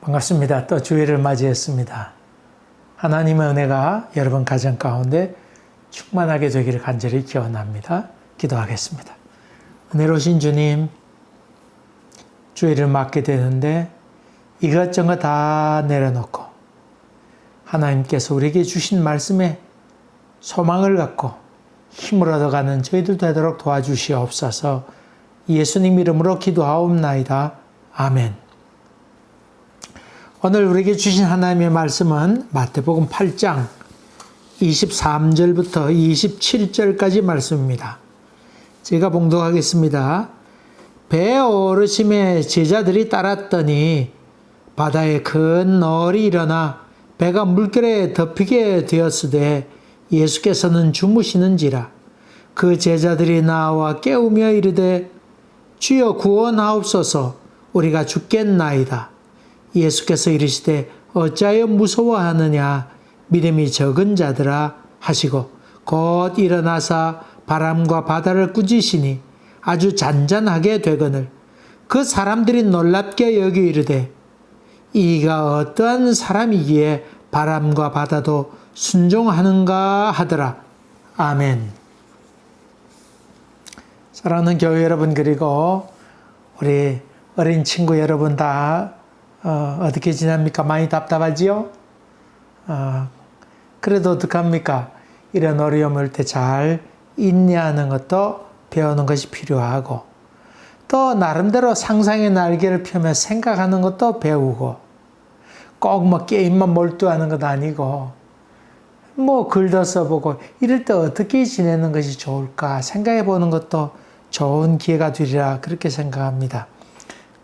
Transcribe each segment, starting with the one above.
반갑습니다. 또 주일을 맞이했습니다. 하나님의 은혜가 여러분 가정 가운데 충만하게 되기를 간절히 기원합니다. 기도하겠습니다. 은혜로우신 주님, 주일을 맞게 되는데 이것저것 다 내려놓고 하나님께서 우리에게 주신 말씀에 소망을 갖고 힘을 얻어가는 저희들 되도록 도와주시옵소서. 예수님 이름으로 기도하옵나이다. 아멘. 오늘 우리에게 주신 하나님의 말씀은 마태복음 8장 23절부터 27절까지 말씀입니다. 제가 봉독하겠습니다. 배에 오르심에 제자들이 따랐더니 바다에 큰 너울이 일어나 배가 물결에 덮이게 되었으되 예수께서는 주무시는지라. 그 제자들이 나와 깨우며 이르되 주여 구원하옵소서, 우리가 죽겠나이다. 예수께서 이르시되 어찌하여 무서워하느냐, 믿음이 적은 자들아 하시고 곧 일어나사 바람과 바다를 꾸짖으시니 아주 잔잔하게 되거늘 그 사람들이 놀랍게 여기 이르되 이가 어떠한 사람이기에 바람과 바다도 순종하는가 하더라. 아멘. 사랑하는 교회 여러분, 그리고 우리 어린 친구 여러분 다 어떻게 지냅니까? 많이 답답하지요? 그래도 어떡합니까? 이런 어려움 올 때 잘 인내하는 것도 배우는 것이 필요하고, 또 나름대로 상상의 날개를 펴며 생각하는 것도 배우고, 꼭 뭐 게임만 몰두하는 것 아니고 뭐 글도 써보고 이럴 때 어떻게 지내는 것이 좋을까 생각해 보는 것도 좋은 기회가 되리라, 그렇게 생각합니다.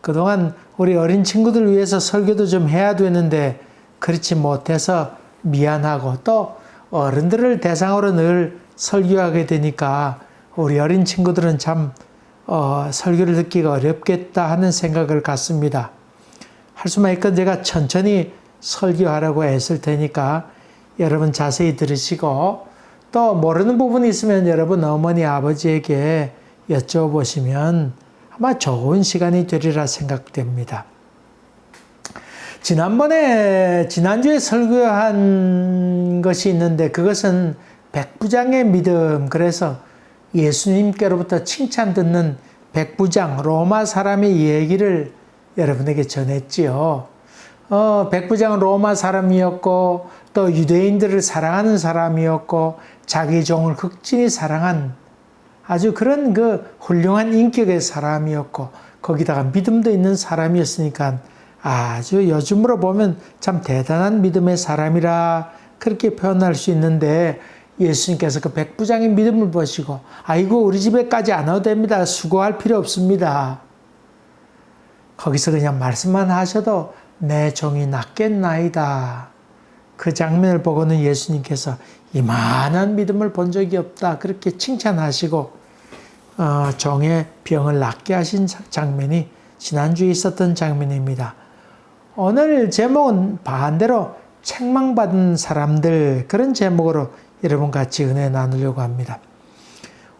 그동안 우리 어린 친구들 위해서 설교도 좀 해야 되는데 그렇지 못해서 미안하고, 또 어른들을 대상으로 늘 설교하게 되니까 우리 어린 친구들은 참 설교를 듣기가 어렵겠다 하는 생각을 갖습니다. 할 수만 있건 제가 천천히 설교하라고 애쓸 테니까 여러분 자세히 들으시고, 또 모르는 부분이 있으면 여러분 어머니 아버지에게 여쭤보시면 아마 좋은 시간이 되리라 생각됩니다. 지난주에 설교한 것이 있는데 그것은 백부장의 믿음, 그래서 예수님께로부터 칭찬 듣는 백부장, 로마 사람의 얘기를 여러분에게 전했지요. 백부장은 로마 사람이었고 또 유대인들을 사랑하는 사람이었고 자기 종을 극진히 사랑한 아주 그런 그 훌륭한 인격의 사람이었고 거기다가 믿음도 있는 사람이었으니까 아주 요즘으로 보면 참 대단한 믿음의 사람이라 그렇게 표현할 수 있는데, 예수님께서 그 백부장의 믿음을 보시고 아이고 우리 집에까지 안 와도 됩니다, 수고할 필요 없습니다, 거기서 그냥 말씀만 하셔도 내 종이 낫겠나이다, 그 장면을 보고는 예수님께서 이만한 믿음을 본 적이 없다, 그렇게 칭찬하시고 종의 병을 낫게 하신 장면이 지난주에 있었던 장면입니다. 오늘 제목은 반대로 책망받은 사람들, 그런 제목으로 여러분 같이 은혜 나누려고 합니다.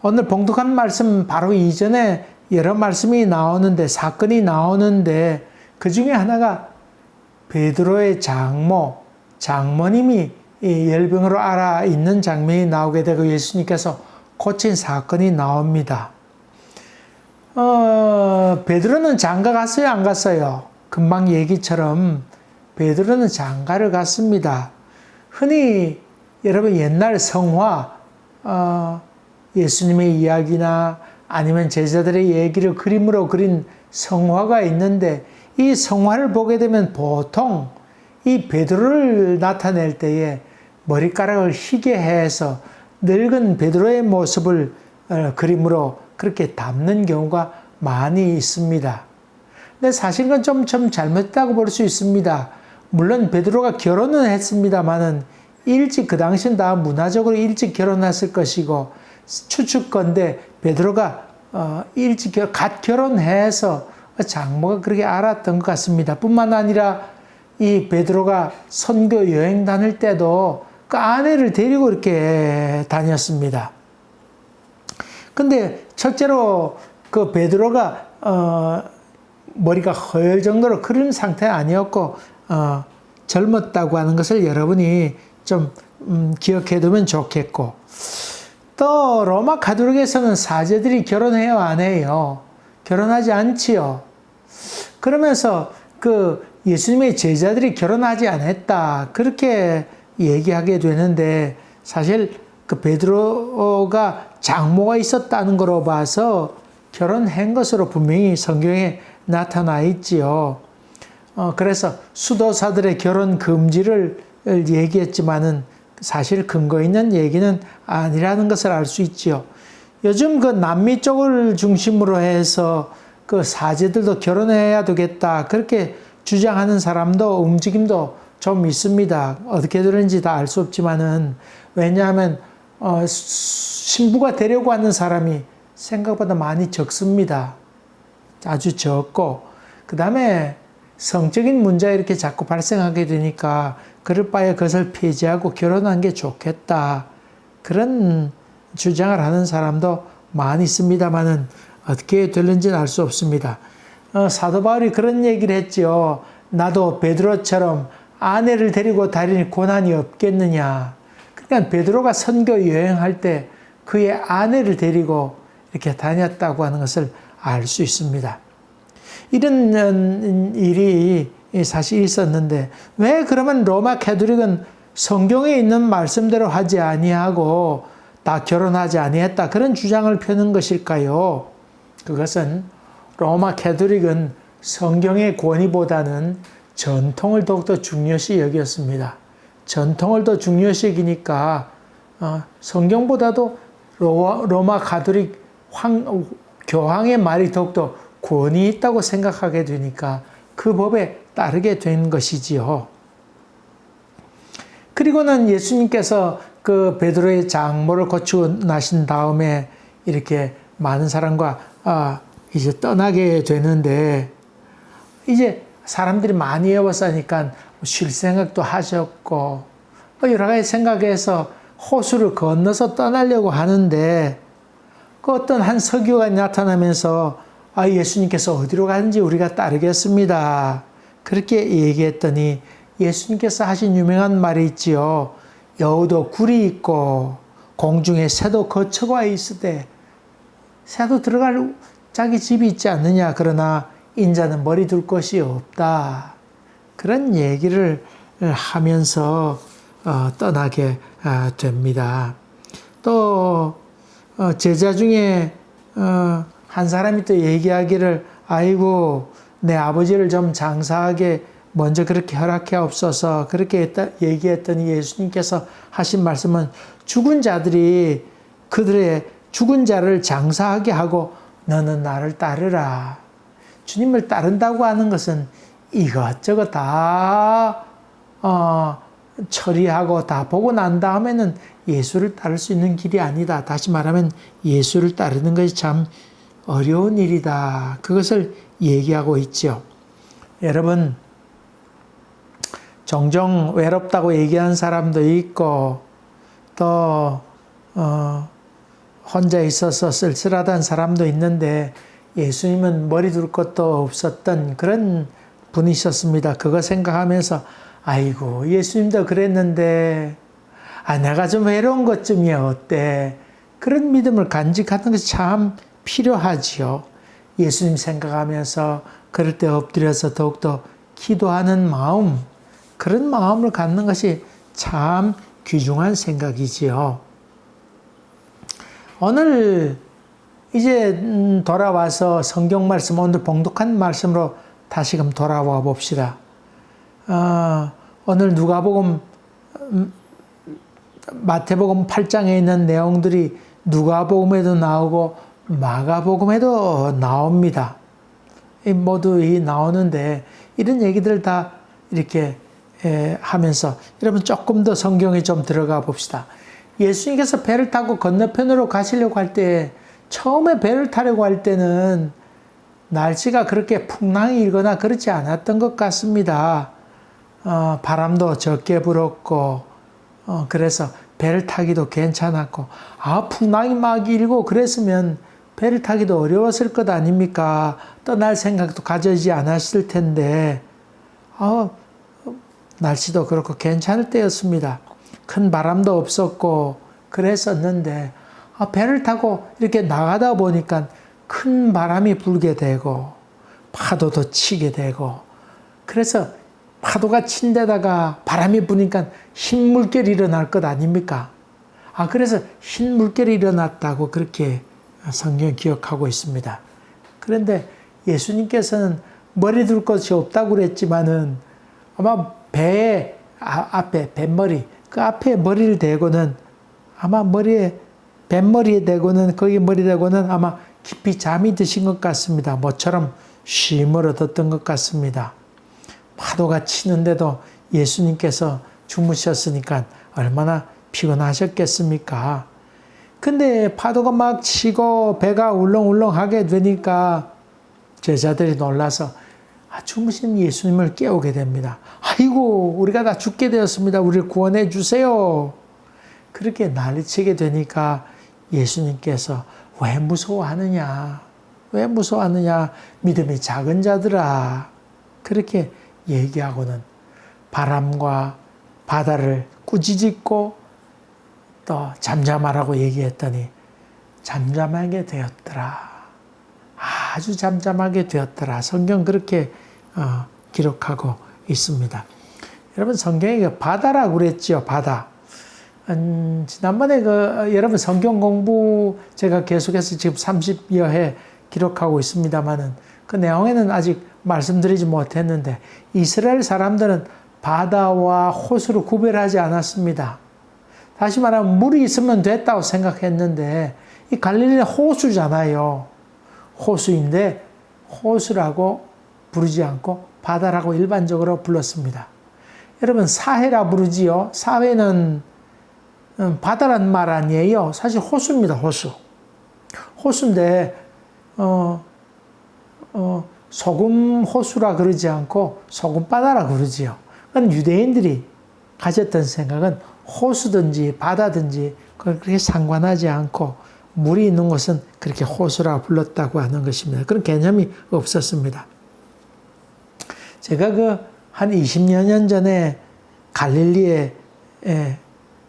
오늘 봉독한 말씀 바로 이전에 여러 말씀이 나오는데, 사건이 나오는데 그 중에 하나가 베드로의 장모님이 열병으로 앓아 있는 장면이 나오게 되고 예수님께서 고친 사건이 나옵니다. 베드로는 장가 갔어요, 안 갔어요? 금방 얘기처럼 베드로는 장가를 갔습니다. 흔히 여러분 옛날 성화, 예수님의 이야기나 아니면 제자들의 얘기를 그림으로 그린 성화가 있는데, 이 성화를 보게 되면 보통 이 베드로를 나타낼 때에 머리카락을 희게 해서 늙은 베드로의 모습을 그림으로 그렇게 담는 경우가 많이 있습니다. 근데 사실 그건 좀 잘못했다고 볼 수 있습니다. 물론 베드로가 결혼은 했습니다만은 일찍, 그 당시엔 다 문화적으로 일찍 결혼했을 것이고 추측건데 베드로가 일찍 갓 결혼해서 장모가 그렇게 알았던 것 같습니다. 뿐만 아니라 이 베드로가 선교 여행 다닐 때도 그 아내를 데리고 이렇게 다녔습니다. 근데 첫째로 그 베드로가 머리가 허열 정도로 그런 상태 아니었고 젊었다고 하는 것을 여러분이 좀 기억해 두면 좋겠고, 또 로마 가톨릭에서는 사제들이 결혼해요, 안 해요? 결혼하지 않지요. 그러면서 그 예수님의 제자들이 결혼하지 않았다, 그렇게 얘기하게 되는데, 사실 그 베드로가 장모가 있었다는 거로 봐서 결혼한 것으로 분명히 성경에 나타나 있지요. 그래서 수도사들의 결혼 금지를 얘기했지만은 사실 근거 있는 얘기는 아니라는 것을 알 수 있지요. 요즘 그 남미 쪽을 중심으로 해서 그 사제들도 결혼해야 되겠다, 그렇게 주장하는 사람도 움직임도 좀 있습니다. 어떻게 되는지 다 알 수 없지만은, 왜냐하면 신부가 되려고 하는 사람이 생각보다 많이 적습니다. 아주 적고, 그 다음에 성적인 문제가 이렇게 자꾸 발생하게 되니까 그럴 바에 그것을 폐지하고 결혼한 게 좋겠다, 그런 주장을 하는 사람도 많이 있습니다만은 어떻게 될는지는 알 수 없습니다. 사도 바울이 그런 얘기를 했죠. 나도 베드로처럼 아내를 데리고 다닐 고난이 없겠느냐. 그러니까 베드로가 선교 여행할 때 그의 아내를 데리고 이렇게 다녔다고 하는 것을 알 수 있습니다. 이런 일이 사실 있었는데, 왜 그러면 로마 가톨릭은 성경에 있는 말씀대로 하지 아니하고 다 결혼하지 아니했다, 그런 주장을 펴는 것일까요? 그것은 로마 가톨릭은 성경의 권위보다는 전통을 더욱더 중요시 여겼습니다. 전통을 더 중요시 여기니까 성경보다도 로마 가톨릭 교황의 말이 더욱더 권위 있다고 생각하게 되니까 그 법에 따르게 된 것이지요. 그리고는 예수님께서 그 베드로의 장모를 고치고 나신 다음에 이렇게 많은 사람과 이제 떠나게 되는데, 이제 사람들이 많이 에워싸니까 쉴 생각도 하셨고 여러 가지 생각해서 호수를 건너서 떠나려고 하는데, 그 어떤 한 서기관이 나타나면서 예수님께서 어디로 가는지 우리가 따르겠습니다, 그렇게 얘기했더니 예수님께서 하신 유명한 말이 있지요. 여우도 굴이 있고 공중에 새도 거처가 있으되, 새도 들어갈 자기 집이 있지 않느냐, 그러나 인자는 머리 둘 곳이 없다, 그런 얘기를 하면서 떠나게 됩니다. 또 제자 중에 한 사람이 또 얘기하기를, 아이고 내 아버지를 좀 장사하게 먼저 그렇게 허락해옵소서, 그렇게 얘기했더니 예수님께서 하신 말씀은, 죽은 자들이 그들의 죽은 자를 장사하게 하고 너는 나를 따르라. 주님을 따른다고 하는 것은 이것저것 다 처리하고 다 보고 난 다음에는 예수를 따를 수 있는 길이 아니다. 다시 말하면 예수를 따르는 것이 참 어려운 일이다, 그것을 얘기하고 있죠. 여러분, 종종 외롭다고 얘기하는 사람도 있고, 또 혼자 있어서 쓸쓸하다는 사람도 있는데, 예수님은 머리 둘 것도 없었던 그런 분이셨습니다. 그거 생각하면서 아이고 예수님도 그랬는데 내가 좀 외로운 것쯤이야 어때? 그런 믿음을 간직하는 것이 참 필요하지요. 예수님 생각하면서 그럴 때 엎드려서 더욱더 기도하는 마음, 그런 마음을 갖는 것이 참 귀중한 생각이지요. 오늘 이제 돌아와서 성경 말씀, 오늘 봉독한 말씀으로 다시금 돌아와 봅시다. 오늘 누가복음, 마태복음 8장에 있는 내용들이 누가복음에도 나오고 마가복음에도 나옵니다. 모두 나오는데 이런 얘기들 다 이렇게 하면서 여러분 조금 더 성경에 좀 들어가 봅시다. 예수님께서 배를 타고 건너편으로 가시려고 할 때, 처음에 배를 타려고 할 때는 날씨가 그렇게 풍랑이 일거나 그렇지 않았던 것 같습니다. 바람도 적게 불었고, 그래서 배를 타기도 괜찮았고, 풍랑이 막 일고 그랬으면 배를 타기도 어려웠을 것 아닙니까? 떠날 생각도 가지지 않았을 텐데, 날씨도 그렇고 괜찮을 때였습니다. 큰 바람도 없었고 그랬었는데, 배를 타고 이렇게 나가다 보니까 큰 바람이 불게 되고 파도도 치게 되고, 그래서 파도가 친 데다가 바람이 부니까 흰 물결이 일어날 것 아닙니까? 그래서 흰 물결이 일어났다고 그렇게 성경 기억하고 있습니다. 그런데 예수님께서는 머리 둘 것이 없다고 그랬지만은 아마 배의 앞에 뱃머리, 그 앞에 머리를 대고는 아마 뱃머리에 대고는, 거기 머리 대고는 아마 깊이 잠이 드신 것 같습니다. 모처럼 쉼을 얻었던 것 같습니다. 파도가 치는데도 예수님께서 주무셨으니까 얼마나 피곤하셨겠습니까? 근데 파도가 막 치고 배가 울렁울렁하게 되니까 제자들이 놀라서 주무신 예수님을 깨우게 됩니다. 아이고, 우리가 다 죽게 되었습니다. 우리를 구원해 주세요. 그렇게 난리치게 되니까 예수님께서 왜 무서워하느냐? 왜 무서워하느냐? 믿음이 작은 자들아. 그렇게 얘기하고는 바람과 바다를 꾸짖고 또 잠잠하라고 얘기했더니 잠잠하게 되었더라. 아주 잠잠하게 되었더라. 성경 그렇게 기록하고 있습니다. 여러분, 성경에 바다라고 그랬죠. 바다. 지난번에 여러분 성경 공부 제가 계속해서 지금 30여 회 기록하고 있습니다만은 그 내용에는 아직 말씀드리지 못했는데, 이스라엘 사람들은 바다와 호수를 구별하지 않았습니다. 다시 말하면 물이 있으면 됐다고 생각했는데, 이 갈릴리는 호수잖아요. 호수인데 호수라고 부르지 않고 바다라고 일반적으로 불렀습니다. 여러분, 사해라 부르지요. 사해는 바다란 말 아니에요. 사실 호수입니다. 호수. 호수인데 소금 호수라 그러지 않고 소금 바다라 그러지요. 그건 유대인들이 가졌던 생각은 호수든지 바다든지 그렇게 상관하지 않고 물이 있는 곳은 그렇게 호수라고 불렀다고 하는 것입니다. 그런 개념이 없었습니다. 제가 한 20여 년 전에 갈릴리에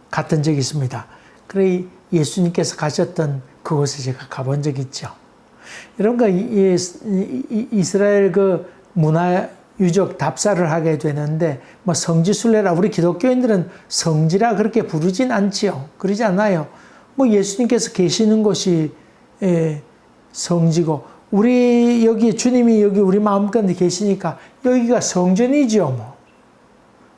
갔던 적이 있습니다. 그래 예수님께서 가셨던 그곳에 제가 가본 적이 있죠. 여러분, 이스라엘 문화유적 답사를 하게 되는데, 성지순례라, 우리 기독교인들은 성지라 그렇게 부르진 않지요. 그러지 않아요. 예수님께서 계시는 곳이 성지고, 우리 여기 주님이 여기 우리 마음가운데 계시니까 여기가 성전이죠.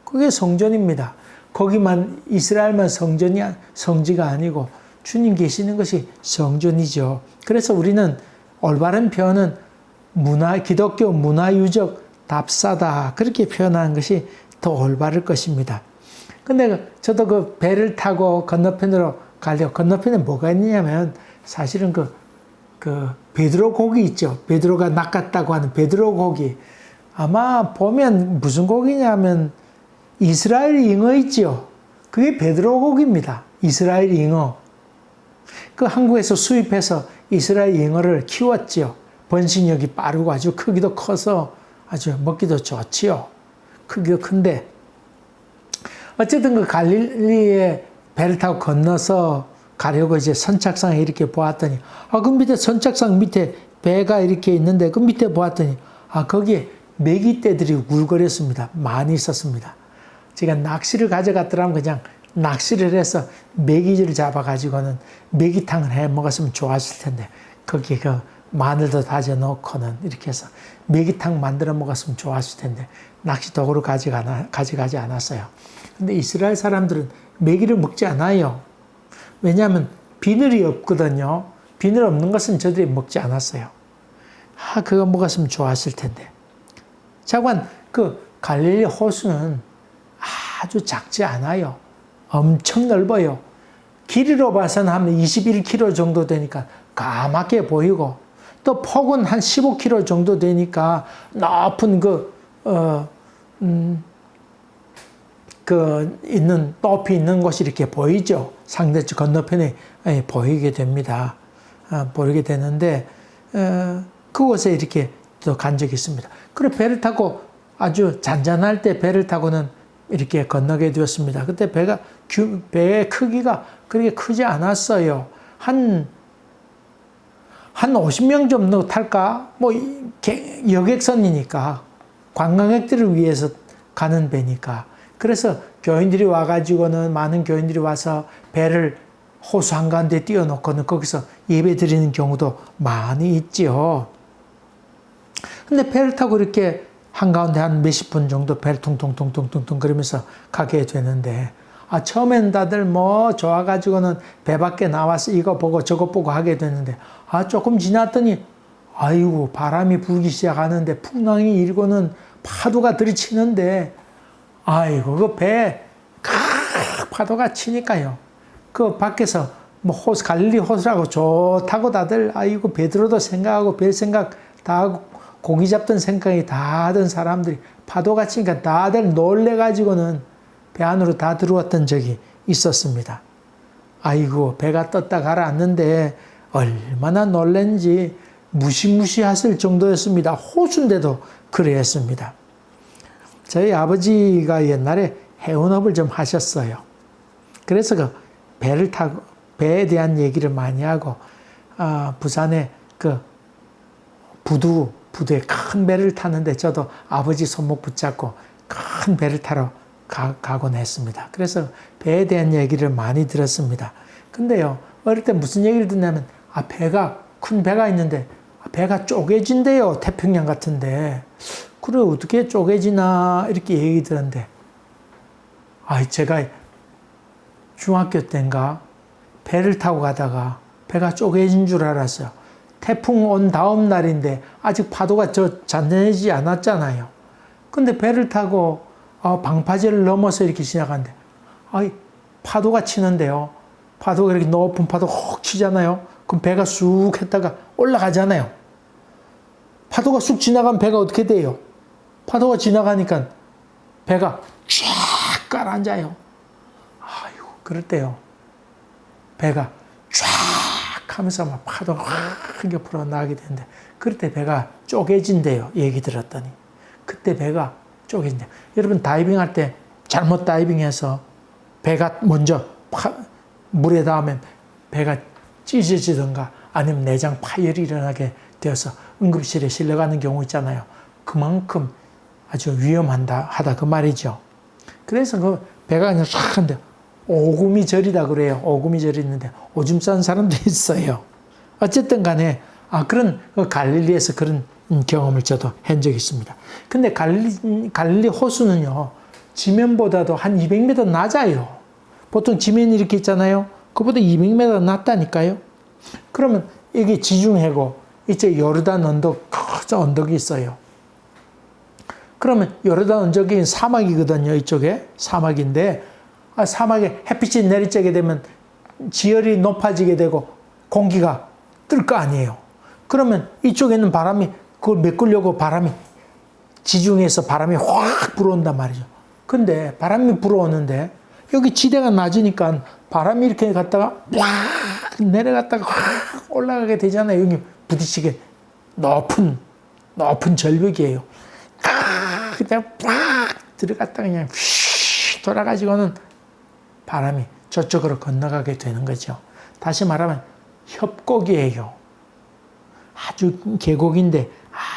그게 성전입니다. 거기만 이스라엘만 성지가 아니고 주님 계시는 것이 성전이죠. 그래서 우리는 올바른 표현은 기독교 문화유적 답사다, 그렇게 표현하는 것이 더 올바를 것입니다. 근데 저도 그 배를 타고 건너편으로 가려고, 건너편에 뭐가 있냐면 사실은 베드로 고기 있죠. 베드로가 낚았다고 하는 베드로 고기. 아마 보면 무슨 고기냐면 이스라엘 잉어 있죠. 그게 베드로 고기입니다. 이스라엘 잉어. 한국에서 수입해서 이스라엘 잉어를 키웠죠. 번식력이 빠르고 아주 크기도 커서 아주 먹기도 좋지요. 크기도 큰데. 어쨌든 갈릴리에 배를 타고 건너서 가려고 이제 선착상에 이렇게 보았더니, 그 밑에 선착상 밑에 배가 이렇게 있는데, 그 밑에 보았더니, 거기에 메기떼들이 울거렸습니다. 많이 있었습니다. 제가 낚시를 가져갔더라면 그냥 낚시를 해서 메기를 잡아가지고는 메기탕을 해 먹었으면 좋았을 텐데, 거기에 마늘도 다져 넣고는 이렇게 해서 메기탕 만들어 먹었으면 좋았을 텐데, 낚시 도구를 가져가지 않았어요. 근데 이스라엘 사람들은 메기를 먹지 않아요. 왜냐하면 비늘이 없거든요. 비늘 없는 것은 저들이 먹지 않았어요. 그거 먹었으면 좋았을 텐데. 자관, 갈릴리 호수는 아주 작지 않아요. 엄청 넓어요. 길이로 봐서는 한 21km 정도 되니까 까맣게 보이고, 또 폭은 한 15km 정도 되니까 높은 높이 있는 곳이 이렇게 보이죠. 상대쪽 건너편에 보이게 됩니다. 보게 되는데 그곳에 이렇게 또 간 적이 있습니다. 그리고 배를 타고 아주 잔잔할 때 배를 타고는 이렇게 건너게 되었습니다. 그때 배의 크기가 그렇게 크지 않았어요. 한 50명 정도 탈까? 여객선이니까 관광객들을 위해서 가는 배니까. 그래서 교인들이 와가지고는 많은 교인들이 와서 배를 호수 한가운데 띄워놓고는 거기서 예배 드리는 경우도 많이 있지요. 근데 배를 타고 이렇게 한가운데 한 몇십 분 정도 배를 퉁퉁퉁퉁퉁 그러면서 가게 되는데, 처음엔 다들 좋아가지고는 배 밖에 나와서 이거 보고 저거 보고 하게 되는데, 조금 지났더니, 아이고, 바람이 불기 시작하는데, 풍랑이 일고는 파도가 들이치는데, 아이고, 그 배, 파도가 치니까요. 그 밖에서 갈릴리 호수라고 좋다고 다들, 아이고, 베드로도 생각하고, 별 생각 다 하고, 고기 잡던 생각이 다 하던 사람들이 파도가 치니까 다들 놀래가지고는 배 안으로 다 들어왔던 적이 있었습니다. 아이고, 배가 떴다 가라앉는데 얼마나 놀랜지 무시무시했을 정도였습니다. 호수인데도 그랬습니다. 저희 아버지가 옛날에 해운업을 좀 하셨어요. 그래서 그 배를 타고, 배에 대한 얘기를 많이 하고, 부산에 그 부두에 큰 배를 타는데 저도 아버지 손목 붙잡고 큰 배를 타러 가곤 했습니다. 그래서 배에 대한 얘기를 많이 들었습니다. 근데요, 어릴 때 무슨 얘기를 듣냐면, 큰 배가 있는데, 배가 쪼개진대요. 태평양 같은데. 그래, 어떻게 쪼개지나, 이렇게 얘기 들었는데, 제가 중학교 때인가 배를 타고 가다가 배가 쪼개진 줄 알았어요. 태풍 온 다음 날인데 아직 파도가 잔잔해지지 않았잖아요. 근데 배를 타고 방파제를 넘어서 이렇게 지나가는데 파도가 치는데요. 파도가 이렇게 높은 파도 혹 치잖아요. 그럼 배가 쑥 했다가 올라가잖아요. 파도가 쑥 지나가면 배가 어떻게 돼요? 파도가 지나가니까 배가 쫙 가라앉아요. 아이고, 그럴 때요. 배가 쫙 하면서 막 파도가 크게 불어나게 되는데, 그럴 때 배가 쪼개진대요. 얘기 들었더니. 그때 배가 쪼개진대요. 여러분, 다이빙할 때 잘못 다이빙해서 배가 먼저 물에 닿으면 배가 찢어지던가 아니면 내장 파열이 일어나게 되어서 응급실에 실려가는 경우 있잖아요. 그만큼 아주 위험하다 그 말이죠. 그래서 그 배가 그냥 싹 한데 오금이 절이다 그래요. 오금이 절이 있는데 오줌 싸는 사람도 있어요. 어쨌든 간에 그런 갈릴리에서 그런 경험을 저도 한 적이 있습니다. 근데 갈릴리 호수는요, 지면보다도 한 200m 낮아요. 보통 지면이 이렇게 있잖아요. 그보다 200m 낮다니까요. 그러면 이게 지중해고 이제 요르단 언덕, 큰 언덕이 있어요. 그러면 요르단 언덕이 사막이거든요. 이쪽에 사막인데, 사막에 햇빛이 내리쬐게 되면 지열이 높아지게 되고 공기가 뜰 거 아니에요. 그러면 이쪽에는 바람이 그걸 메꾸려고 지중해에서 바람이 확 불어온단 말이죠. 근데 바람이 불어오는데 여기 지대가 낮으니까 바람이 이렇게 갔다가 확 내려갔다가 확 올라가게 되잖아요. 여기 부딪히게 높은 절벽이에요. 그냥 확 들어갔다가 그냥 휘 돌아가지고는 바람이 저쪽으로 건너가게 되는 거죠. 다시 말하면 협곡이에요. 아주 계곡인데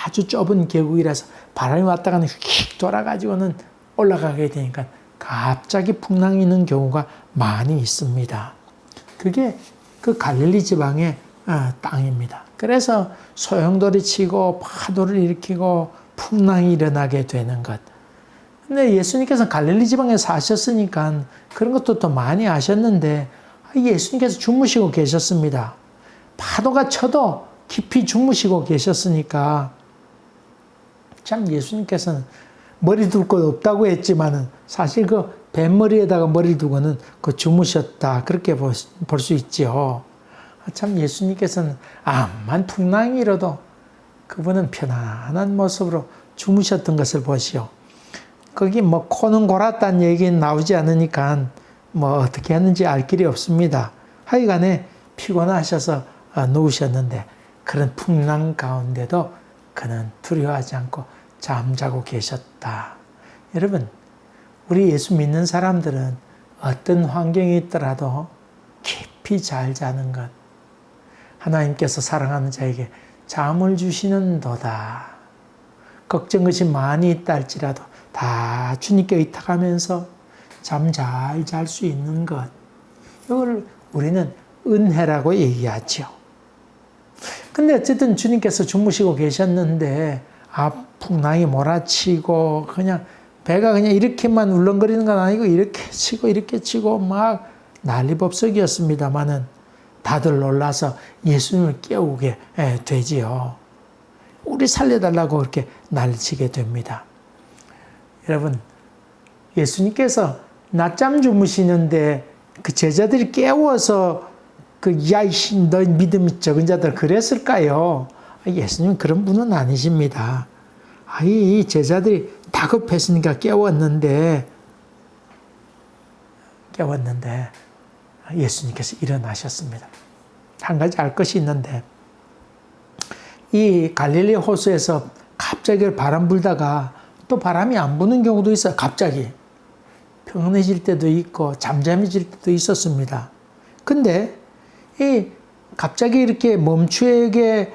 아주 좁은 계곡이라서 바람이 왔다가는 휙 돌아가지고는 올라가게 되니까 갑자기 풍랑이 있는 경우가 많이 있습니다. 그게 그 갈릴리 지방의 땅입니다. 그래서 소용돌이 치고 파도를 일으키고 풍랑이 일어나게 되는 것. 근데 예수님께서 갈릴리 지방에 사셨으니까 그런 것도 또 많이 아셨는데 예수님께서 주무시고 계셨습니다. 파도가 쳐도 깊이 주무시고 계셨으니까 참 예수님께서는 머리 둘 것 없다고 했지만은 사실 그 뱃머리에다가 머리 두고는 그 주무셨다 그렇게 볼 수 있지요. 참 예수님께서는 암만 풍랑이 일어도 그분은 편안한 모습으로 주무셨던 것을 보시오. 거기 코는 골았다는 얘기는 나오지 않으니까 어떻게 했는지 알 길이 없습니다. 하여간에 피곤하셔서 누우셨는데 그런 풍랑 가운데도 그는 두려워하지 않고 잠자고 계셨다. 여러분, 우리 예수 믿는 사람들은 어떤 환경이 있더라도 깊이 잘 자는 것. 하나님께서 사랑하는 자에게 잠을 주시는도다. 걱정 것이 많이 있다 할지라도 다 주님께 의탁하면서 잠 잘 잘 수 있는 것. 이걸 우리는 은혜라고 얘기하죠. 근데 어쨌든 주님께서 주무시고 계셨는데 풍랑이 몰아치고 그냥 배가 그냥 이렇게만 울렁거리는 건 아니고 이렇게 치고 막 난리법석이었습니다마는 다들 놀라서 예수님을 깨우게 되지요. 우리 살려달라고 그렇게 난리치게 됩니다. 여러분, 예수님께서 낮잠 주무시는데 그 제자들이 깨워서 야이씨 너 믿음이 적은 자들 그랬을까요? 예수님은 그런 분은 아니십니다. 이 제자들이 다급했으니까 깨웠는데 예수님께서 일어나셨습니다. 한 가지 알 것이 있는데 이 갈릴리 호수에서 갑자기 바람 불다가 또 바람이 안 부는 경우도 있어요. 갑자기 평온해질 때도 있고 잠잠해질 때도 있었습니다. 근데 이 갑자기 이렇게 멈추게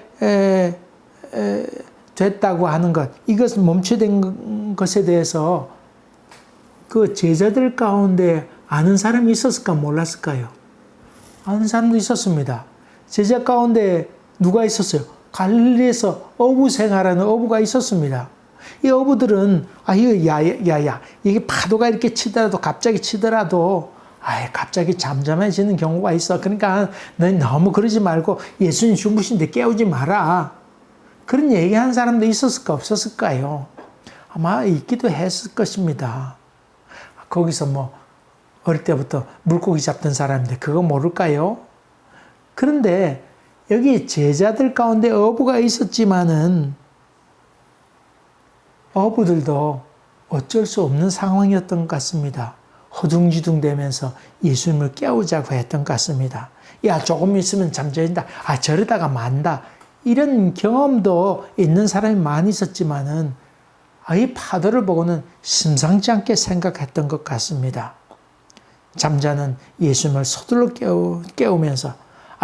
됐다고 하는 것, 이것은 멈추된 것에 대해서 그 제자들 가운데 아는 사람이 있었을까 몰랐을까요? 아는 사람도 있었습니다. 제자 가운데 누가 있었어요? 갈릴리에서 어부 생활하는 어부가 있었습니다. 이 어부들은 이게 파도가 이렇게 치더라도 갑자기 치더라도 갑자기 잠잠해지는 경우가 있어. 그러니까 넌 너무 그러지 말고 예수님 주무신데 깨우지 마라. 그런 얘기하는 사람도 있었을까 없었을까요? 아마 있기도 했을 것입니다. 거기서 어릴 때부터 물고기 잡던 사람인데 그거 모를까요? 그런데 여기 제자들 가운데 어부가 있었지만은 어부들도 어쩔 수 없는 상황이었던 것 같습니다. 허둥지둥 되면서 예수님을 깨우자고 했던 것 같습니다. 야, 조금 있으면 잠자린다. 저러다가 만다. 이런 경험도 있는 사람이 많이 있었지만은 이 파도를 보고는 심상치 않게 생각했던 것 같습니다. 잠자는 예수님을 서둘러 깨우면서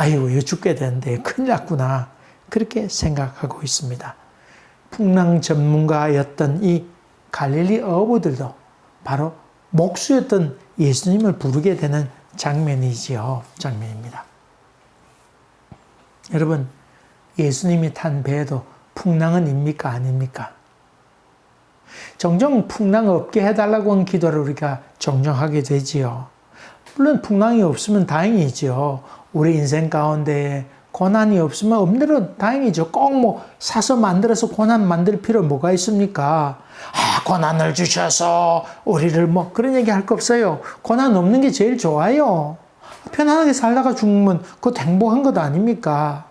이거 죽게 되는데 큰일 났구나. 그렇게 생각하고 있습니다. 풍랑 전문가였던 이 갈릴리 어부들도 바로 목수였던 예수님을 부르게 되는 장면입니다. 여러분, 예수님이 탄 배에도 풍랑은 입니까? 아닙니까? 종종 풍랑 없게 해달라고 하는 기도를 우리가 종종 하게 되지요. 물론 풍랑이 없으면 다행이죠. 우리 인생 가운데 고난이 없으면 없는 다행이죠. 꼭 사서 만들어서 고난 만들 필요 뭐가 있습니까? 고난을 주셔서 우리를 그런 얘기 할 거 없어요. 고난 없는 게 제일 좋아요. 편안하게 살다가 죽으면 그것도 행복한 것 아닙니까?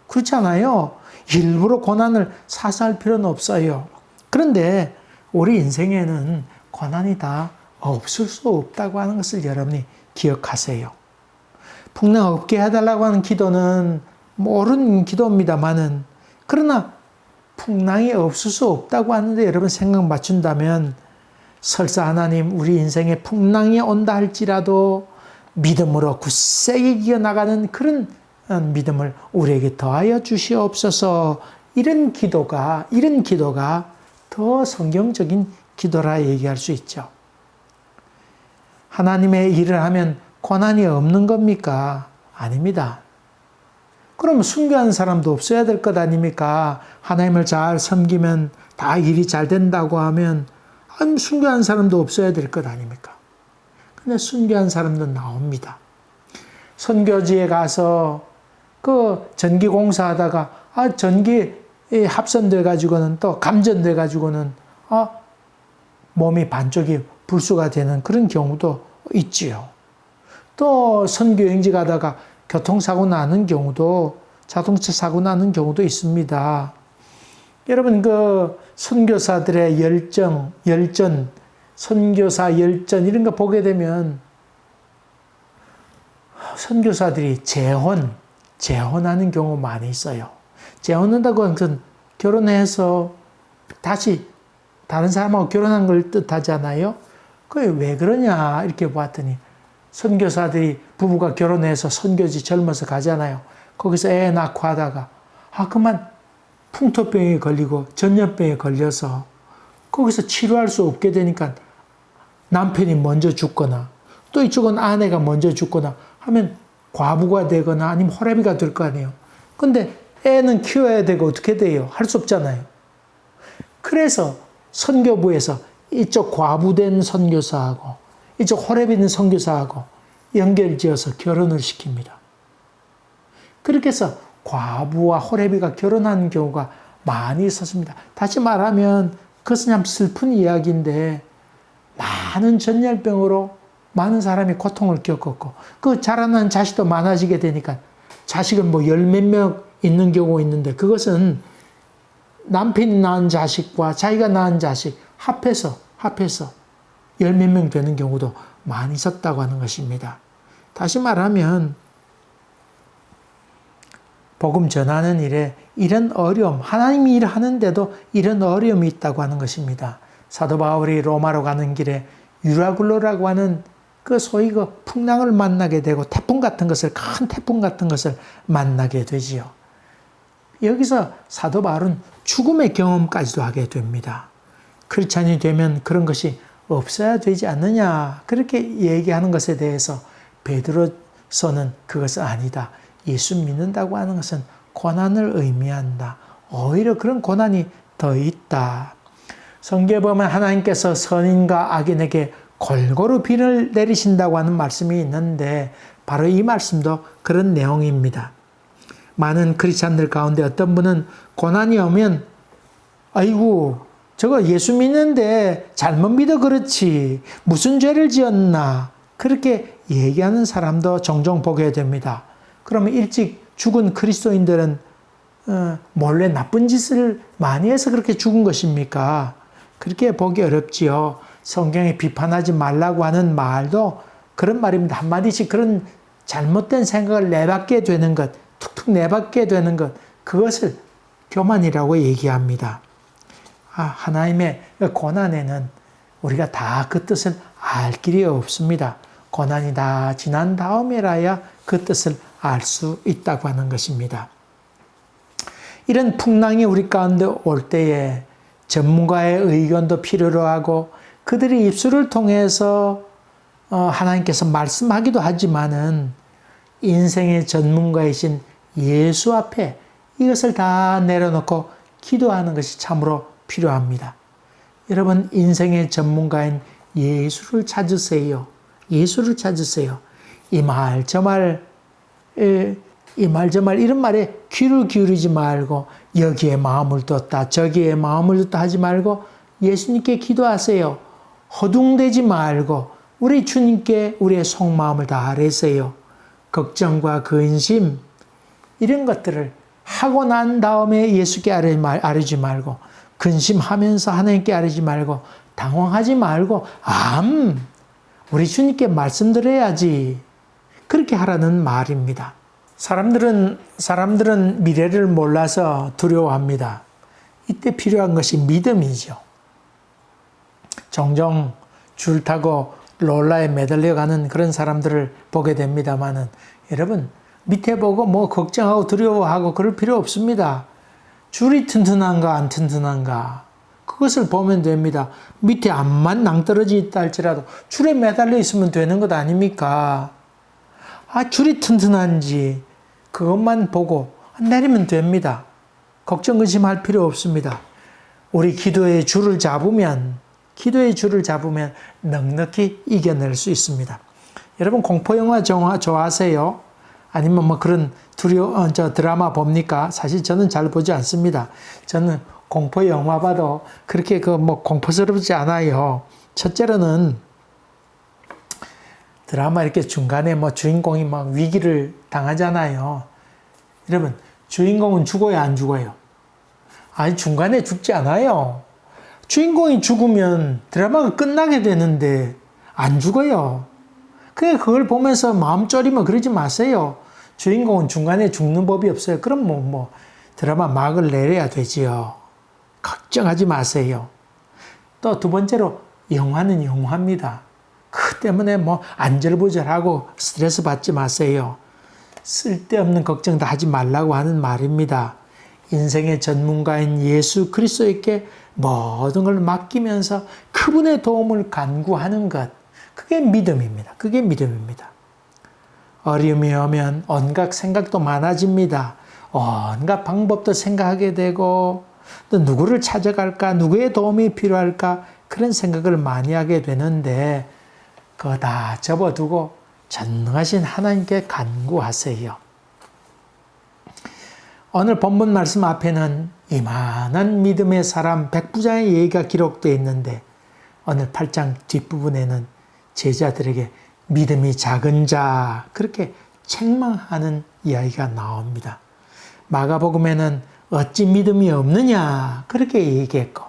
그렇지 않아요? 일부러 고난을 사서 할 필요는 없어요. 그런데 우리 인생에는 고난이 다 없을 수 없다고 하는 것을 여러분이 기억하세요. 풍랑 없게 해달라고 하는 기도는 옳은 기도입니다만은, 그러나 풍랑이 없을 수 없다고 하는데 여러분 생각 맞춘다면 설사 하나님 우리 인생에 풍랑이 온다 할지라도 믿음으로 굳세게 이겨나가는 그런 믿음을 우리에게 더하여 주시옵소서. 이런 기도가 더 성경적인 기도라 얘기할 수 있죠. 하나님의 일을 하면 고난이 없는 겁니까? 아닙니다. 그럼 순교하는 사람도 없어야 될 것 아닙니까? 하나님을 잘 섬기면 다 일이 잘 된다고 하면 순교하는 사람도 없어야 될 것 아닙니까? 근데 순교한 사람도 나옵니다. 선교지에 가서 전기 공사하다가 전기 합선돼 가지고는 또 감전돼 가지고는 몸이 반쪽이 불수가 되는 그런 경우도 있지요. 또 선교행지 가다가 교통사고 나는 경우도, 자동차 사고 나는 경우도 있습니다. 여러분, 선교사들의 열전, 선교사 열전 이런 거 보게 되면 선교사들이 재혼하는 경우 많이 있어요. 재혼한다고 하는 건 결혼해서 다시 다른 사람하고 결혼한 걸 뜻하잖아요. 그게 왜 그러냐 이렇게 봤더니 선교사들이 부부가 결혼해서 선교지 젊어서 가잖아요. 거기서 애 낳고 하다가 그만 풍토병에 걸리고 전염병에 걸려서 거기서 치료할 수 없게 되니까 남편이 먼저 죽거나 또 이쪽은 아내가 먼저 죽거나 하면 과부가 되거나 아니면 호래비가 될 거 아니에요. 근데 애는 키워야 되고 어떻게 돼요? 할 수 없잖아요. 그래서 선교부에서 이쪽 과부된 선교사하고 이쪽 호래비 있는 선교사하고 연결지어서 결혼을 시킵니다. 그렇게 해서 과부와 호래비가 결혼하는 경우가 많이 있었습니다. 다시 말하면 그것은 참 슬픈 이야기인데 많은 전염병으로 많은 사람이 고통을 겪었고 그 자라난 자식도 많아지게 되니까 자식은 뭐 열 몇 명 있는 경우 있는데 그것은 남편이 낳은 자식과 자기가 낳은 자식 합해서 열 몇 명 되는 경우도 많이 있었다고 하는 것입니다. 다시 말하면 복음 전하는 일에 이런 어려움, 하나님이 일하는데도 이런 어려움이 있다고 하는 것입니다. 사도 바울이 로마로 가는 길에 유라굴로라고 하는 그 소위 그 풍랑을 만나게 되고 태풍 같은 것을, 큰 태풍 같은 것을 만나게 되지요. 여기서 사도 바울은 죽음의 경험까지도 하게 됩니다. 크리스찬이 되면 그런 것이 없어야 되지 않느냐 그렇게 얘기하는 것에 대해서 베드로서는 그것은 아니다. 예수 믿는다고 하는 것은 고난을 의미한다. 오히려 그런 고난이 더 있다. 성경에 보면 하나님께서 선인과 악인에게 골고루 비를 내리신다고 하는 말씀이 있는데 바로 이 말씀도 그런 내용입니다. 많은 크리스찬들 가운데 어떤 분은 고난이 오면 아이고 저거 예수 믿는데 잘못 믿어 그렇지 무슨 죄를 지었나 그렇게 얘기하는 사람도 종종 보게 됩니다. 그러면 일찍 죽은 그리스도인들은 몰래 나쁜 짓을 많이 해서 그렇게 죽은 것입니까? 그렇게 보기 어렵지요. 성경에 비판하지 말라고 하는 말도 그런 말입니다. 한마디씩 그런 잘못된 생각을 내받게 되는 것, 툭툭 내받게 되는 것, 그것을 교만이라고 얘기합니다. 하나님의 고난에는 우리가 다 그 뜻을 알 길이 없습니다. 고난이 다 지난 다음이라야 그 뜻을 알 수 있다고 하는 것입니다. 이런 풍랑이 우리 가운데 올 때에 전문가의 의견도 필요로 하고 그들의 입술을 통해서 하나님께서 말씀하기도 하지만은 인생의 전문가이신 예수 앞에 이것을 다 내려놓고 기도하는 것이 참으로 필요합니다. 여러분 인생의 전문가인 예수를 찾으세요. 예수를 찾으세요. 이 말 저 말 이런 말에 귀를 기울이지 말고 여기에 마음을 뒀다 저기에 마음을 뒀다 하지 말고 예수님께 기도하세요. 허둥대지 말고 우리 주님께 우리의 속마음을 다 아뢰세요. 걱정과 근심 이런 것들을 하고 난 다음에 예수께 아뢰지 말고 근심하면서 하나님께 아뢰지 말고 당황하지 말고 우리 주님께 말씀드려야지 그렇게 하라는 말입니다. 사람들은 미래를 몰라서 두려워합니다. 이때 필요한 것이 믿음이죠. 종종 줄 타고 롤러에 매달려 가는 그런 사람들을 보게 됩니다만은 여러분 밑에 보고 뭐 걱정하고 두려워하고 그럴 필요 없습니다. 줄이 튼튼한가 안 튼튼한가 그것을 보면 됩니다. 밑에 암만 낭떠러지 있다 할지라도 줄에 매달려 있으면 되는 것 아닙니까? 줄이 튼튼한지 그것만 보고 내리면 됩니다. 걱정 근심할 필요 없습니다. 우리 기도의 줄을 잡으면 넉넉히 이겨낼 수 있습니다. 여러분 공포영화 좋아하세요? 아니면 뭐 그런 드라마 봅니까? 사실 저는 잘 보지 않습니다. 저는 공포영화 봐도 그렇게 공포스럽지 않아요. 첫째로는 드라마 이렇게 중간에 주인공이 위기를 당하잖아요. 여러분, 주인공은 죽어요, 안 죽어요? 중간에 죽지 않아요. 주인공이 죽으면 드라마가 끝나게 되는데 안 죽어요. 그걸 보면서 마음 졸이면 그러지 마세요. 주인공은 중간에 죽는 법이 없어요. 그럼 드라마 막을 내려야 되지요. 걱정하지 마세요. 또 두 번째로 영화는 영화입니다. 그 때문에 안절부절하고 스트레스 받지 마세요. 쓸데없는 걱정 다 하지 말라고 하는 말입니다. 인생의 전문가인 예수 그리스도에게 모든 걸 맡기면서 그분의 도움을 간구하는 것. 그게 믿음입니다. 그게 믿음입니다. 어려움이 오면 온갖 생각도 많아집니다. 온갖 방법도 생각하게 되고 또 누구를 찾아갈까, 누구의 도움이 필요할까 그런 생각을 많이 하게 되는데 그거 다 접어두고 전능하신 하나님께 간구하세요. 오늘 본문 말씀 앞에는 이만한 믿음의 사람 백부장의 얘기가 기록되어 있는데 오늘 8장 뒷부분에는 제자들에게 믿음이 작은 자 그렇게 책망하는 이야기가 나옵니다. 마가복음에는 어찌 믿음이 없느냐 그렇게 얘기했고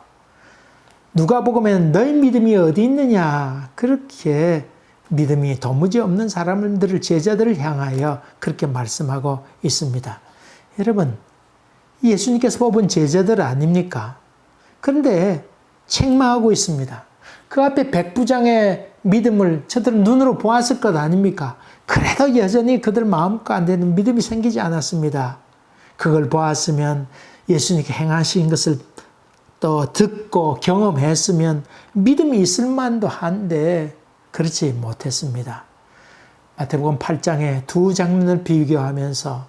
누가복음에는 너희 믿음이 어디 있느냐 그렇게 믿음이 도무지 없는 사람들을 제자들을 향하여 그렇게 말씀하고 있습니다. 여러분 예수님께서 뽑은 제자들 아닙니까? 그런데 책망하고 있습니다. 그 앞에 백부장의 믿음을 저들은 눈으로 보았을 것 아닙니까? 그래도 여전히 그들 마음과 안 되는 믿음이 생기지 않았습니다. 그걸 보았으면 예수님께 행하신 것을 또 듣고 경험했으면 믿음이 있을 만도 한데 그렇지 못했습니다. 마태복음 8장의 두 장면을 비교하면서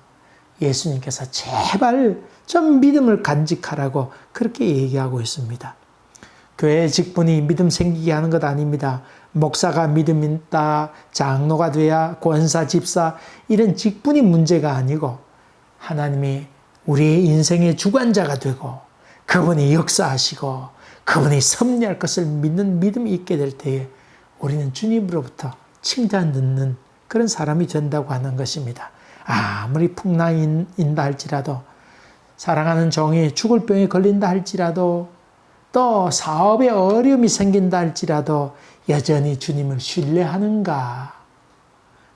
예수님께서 제발 좀 믿음을 간직하라고 그렇게 얘기하고 있습니다. 교회의 직분이 믿음 생기게 하는 것 아닙니다. 목사가 믿음 있다, 장로가 돼야 권사, 집사 이런 직분이 문제가 아니고 하나님이 우리의 인생의 주관자가 되고 그분이 역사하시고 그분이 섭리할 것을 믿는 믿음이 있게 될 때에 우리는 주님으로부터 칭찬 듣는 그런 사람이 된다고 하는 것입니다. 아무리 풍랑이 인다 할지라도 사랑하는 종이 죽을 병에 걸린다 할지라도 또 사업에 어려움이 생긴다 할지라도 여전히 주님을 신뢰하는가?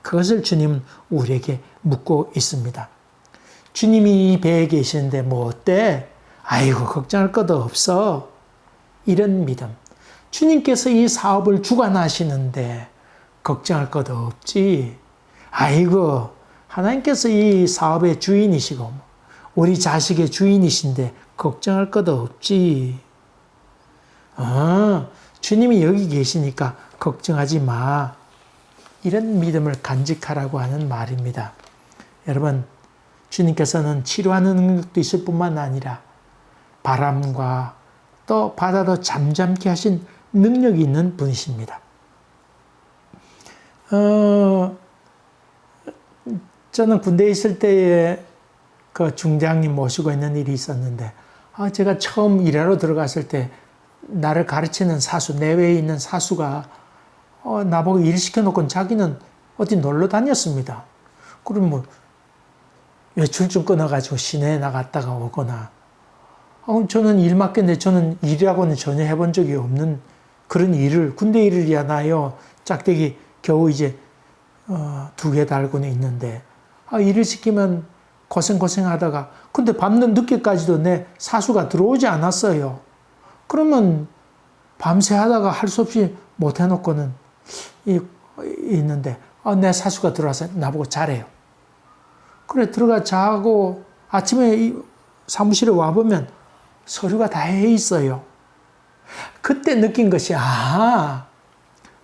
그것을 주님은 우리에게 묻고 있습니다. 주님이 이 배에 계시는데 뭐 어때? 아이고 걱정할 것도 없어. 이런 믿음. 주님께서 이 사업을 주관하시는데 걱정할 것도 없지. 아이고 하나님께서 이 사업의 주인이시고 우리 자식의 주인이신데 걱정할 것도 없지. 주님이 여기 계시니까 걱정하지 마. 이런 믿음을 간직하라고 하는 말입니다. 여러분, 주님께서는 치료하는 능력도 있을 뿐만 아니라 바람과 또 바다도 잠잠케 하신 능력이 있는 분이십니다. 저는 군대에 있을 때에 그 중장님 모시고 있는 일이 있었는데, 제가 처음 일하러 들어갔을 때 나를 가르치는 사수, 내외에 있는 사수가 나보고 일 시켜놓고 자기는 어디 놀러 다녔습니다. 그럼 뭐 외출 좀 끊어가지고 시내에 나갔다가 오거나. 저는 일 맡겼는데 저는 일이라고는 전혀 해본 적이 없는 그런 일을, 군대 일을 하나요. 짝대기 겨우 이제 2개 달고는 있는데 일을 시키면 고생하다가 근데 밤늦 늦게까지도 내 사수가 들어오지 않았어요. 그러면 밤새 하다가 할 수 없이 못 해놓고는 있는데 내 사수가 들어와서 나보고 자래요. 그래 들어가 자고 아침에 사무실에 와보면 서류가 다 해 있어요. 그때 느낀 것이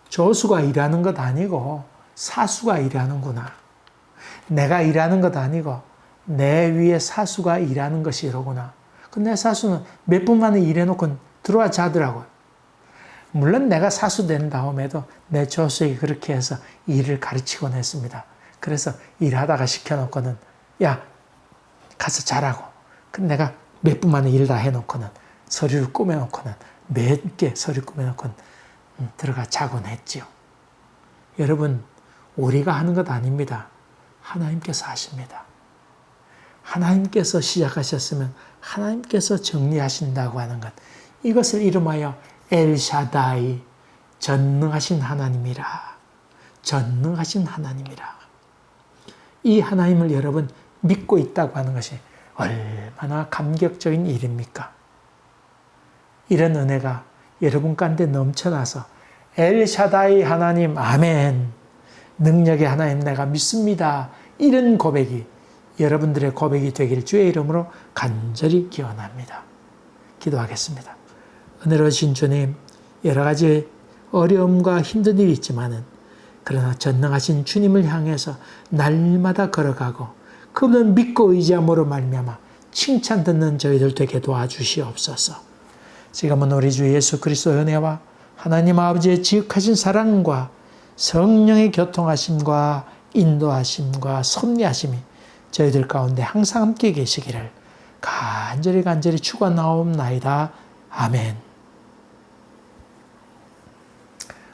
조수가 일하는 것 아니고 사수가 일하는구나. 내가 일하는 것 아니고 내 위에 사수가 일하는 것이 이러구나. 근데 내 사수는 몇 분 만에 일해놓고 들어와 자더라고요. 물론 내가 사수 된 다음에도 내 조수에게 그렇게 해서 일을 가르치곤 했습니다. 그래서 일하다가 시켜놓고는 야 가서 자라고. 근데 내가 몇 분 만에 일 다 해놓고는 서류를 꾸며놓고는 몇 개 서류 꾸며놓고는 들어가 자곤 했지요. 여러분 우리가 하는 것 아닙니다. 하나님께서 하십니다. 하나님께서 시작하셨으면 하나님께서 정리하신다고 하는 것. 이것을 이름하여 엘샤다이, 전능하신 하나님이라. 전능하신 하나님이라. 이 하나님을 여러분 믿고 있다고 하는 것이 얼마나 감격적인 일입니까? 이런 은혜가 여러분 가운데 넘쳐나서 엘샤다이 하나님 아멘, 능력의 하나님 내가 믿습니다, 이런 고백이 여러분들의 고백이 되기를 주의 이름으로 간절히 기원합니다. 기도하겠습니다. 은혜로우신 주님, 여러 가지 어려움과 힘든 일이 있지만은 그러나 전능하신 주님을 향해서 날마다 걸어가고 그분을 믿고 의지함으로 말미암아 칭찬 듣는 저희들 되게 도와주시옵소서. 지금은 우리 주 예수 그리스도의 은혜와 하나님 아버지의 지극하신 사랑과 성령의 교통하심과 인도하심과 섭리하심이 저희들 가운데 항상 함께 계시기를 간절히 축원하옵나이다. 아멘.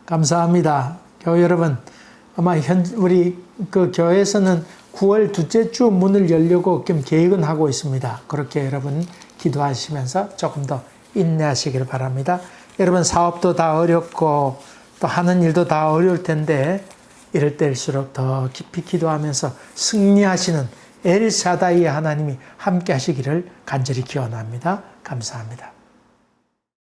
감사합니다. 교회 여러분, 아마 우리 그 교회에서는 9월 둘째 주 문을 열려고 계획은 하고 있습니다. 그렇게 여러분 기도하시면서 조금 더 인내하시길 바랍니다. 여러분 사업도 다 어렵고 또 하는 일도 다 어려울 텐데 이럴 때일수록 더 깊이 기도하면서 승리하시는 엘샤다이 하나님이 함께 하시기를 간절히 기원합니다. 감사합니다.